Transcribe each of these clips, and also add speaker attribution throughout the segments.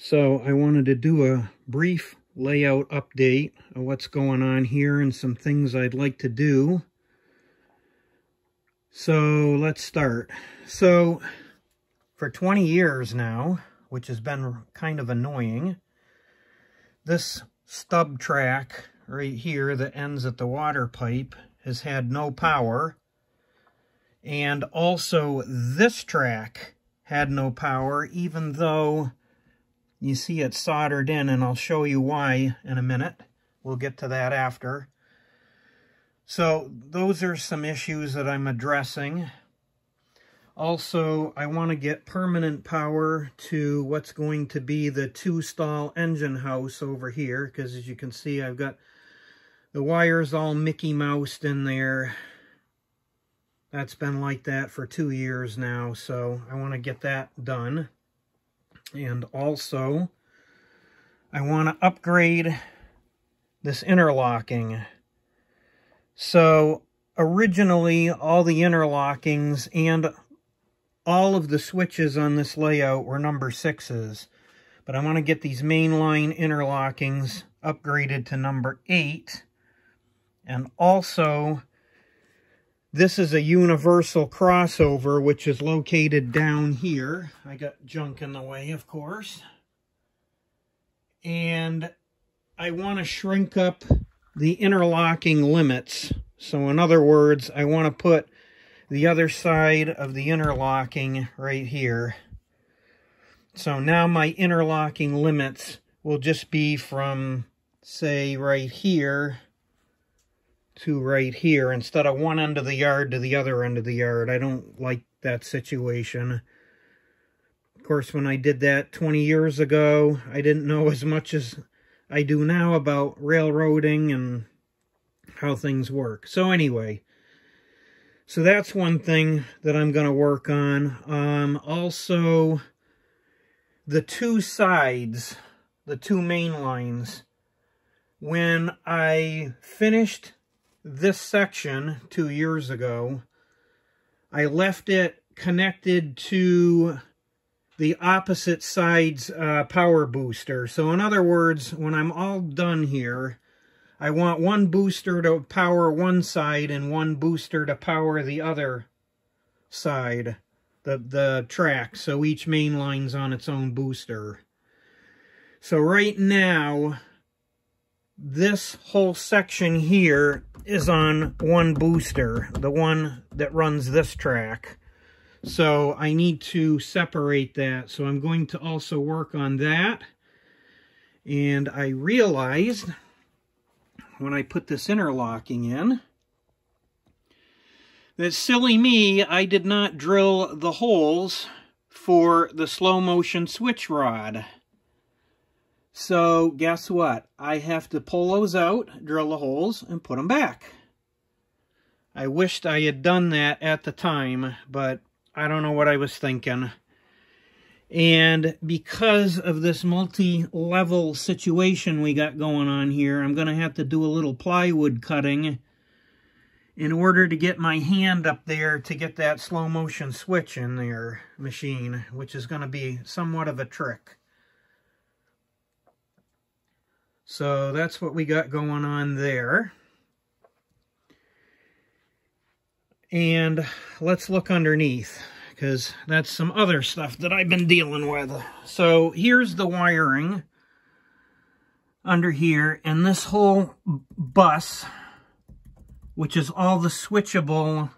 Speaker 1: So I wanted to do a brief layout update of what's going on here and some things I'd like to do. So let's start. So for 20 years now, which has been kind of annoying, this stub track right here that ends at the water pipe has had no power. And also this track had no power, even though you see it's soldered in, and I'll show you why in a minute. We'll get to that after. So those are some issues that I'm addressing. Also, I want to get permanent power to what's going to be the 2-stall engine house over here, because as you can see, I've got the wires all Mickey Moused in there. That's been like that for 2 years now, so I want to get that done. And also, I want to upgrade this interlocking. So, originally, all the interlockings and all of the switches on this layout were number 6s. But I want to get these mainline interlockings upgraded to number 8. And also, this is a universal crossover, which is located down here. I got junk in the way, of course. And I want to shrink up the interlocking limits. So in other words, I want to put the other side of the interlocking right here. So now my interlocking limits will just be from, say, right here to right here, instead of one end of the yard to the other end of the yard. I don't like that situation. Of course, when I did that 20 years ago, I didn't know as much as I do now about railroading and how things work. So anyway, so that's one thing that I'm going to work on. Also, the two sides, the two main lines, when I finished this section 2 years ago, I left it connected to the opposite side's power booster. So in other words, when I'm all done here, I want one booster to power one side and one booster to power the other side, the track. So each main line's on its own booster. So right now, this whole section here is on one booster, the one that runs this track. So I need to separate that. So I'm going to also work on that. And I realized when I put this interlocking in that, silly me, I did not drill the holes for the slow motion switch rod. So, guess what? I have to pull those out, drill the holes, and put them back. I wished I had done that at the time, but I don't know what I was thinking. And because of this multi-level situation we got going on here, I'm going to have to do a little plywood cutting in order to get my hand up there to get that slow motion switch in there machine, which is going to be somewhat of a trick. So that's what we got going on there. And let's look underneath, because that's some other stuff that I've been dealing with. So here's the wiring under here, and this whole bus, which is all the switchable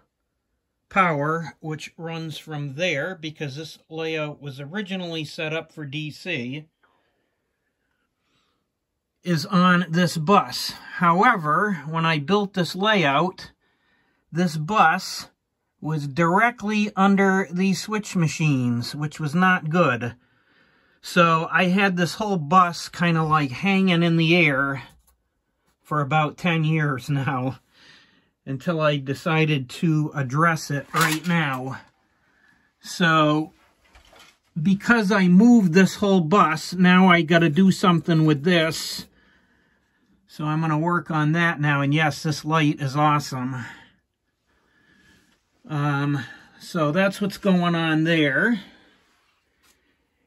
Speaker 1: power, which runs from there, because this layout was originally set up for DC, is on this bus. However, when I built this layout, this bus was directly under these switch machines, which was not good. So I had this whole bus kind of like hanging in the air for about 10 years now, until I decided to address it right now. So because I moved this whole bus, now I got to do something with this. So I'm going to work on that now. And yes, this light is awesome. So that's what's going on there.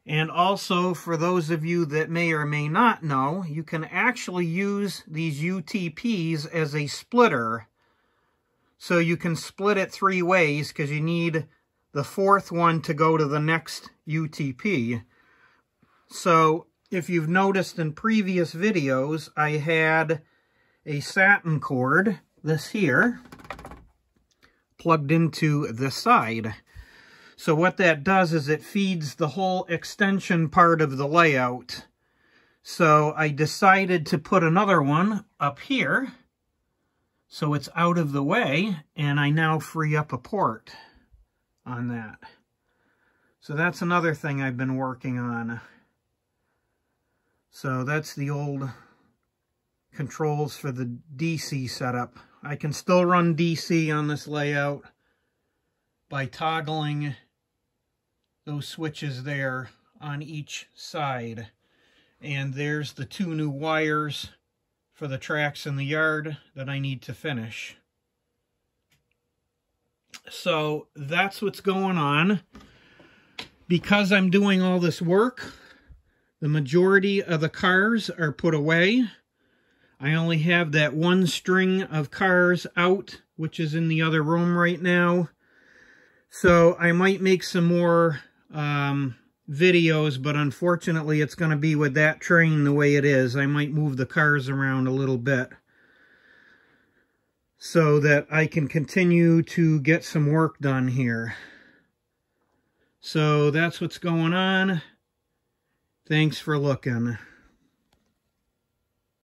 Speaker 1: And also, for those of you that may or may not know, you can actually use these UTPs as a splitter. So you can split it 3 ways because you need the 4th one to go to the next UTP. So if you've noticed in previous videos, I had a satin cord, this here, plugged into this side. So what that does is it feeds the whole extension part of the layout. So I decided to put another one up here, so it's out of the way, and I now free up a port on that. So that's another thing I've been working on. So that's the old controls for the DC setup. I can still run DC on this layout by toggling those switches there on each side. And there's the 2 new wires for the tracks in the yard that I need to finish. So that's what's going on. Because I'm doing all this work, the majority of the cars are put away. I only have that 1 string of cars out, which is in the other room right now. So I might make some more videos, but unfortunately it's going to be with that train the way it is. I might move the cars around a little bit so that I can continue to get some work done here. So that's what's going on. Thanks for looking.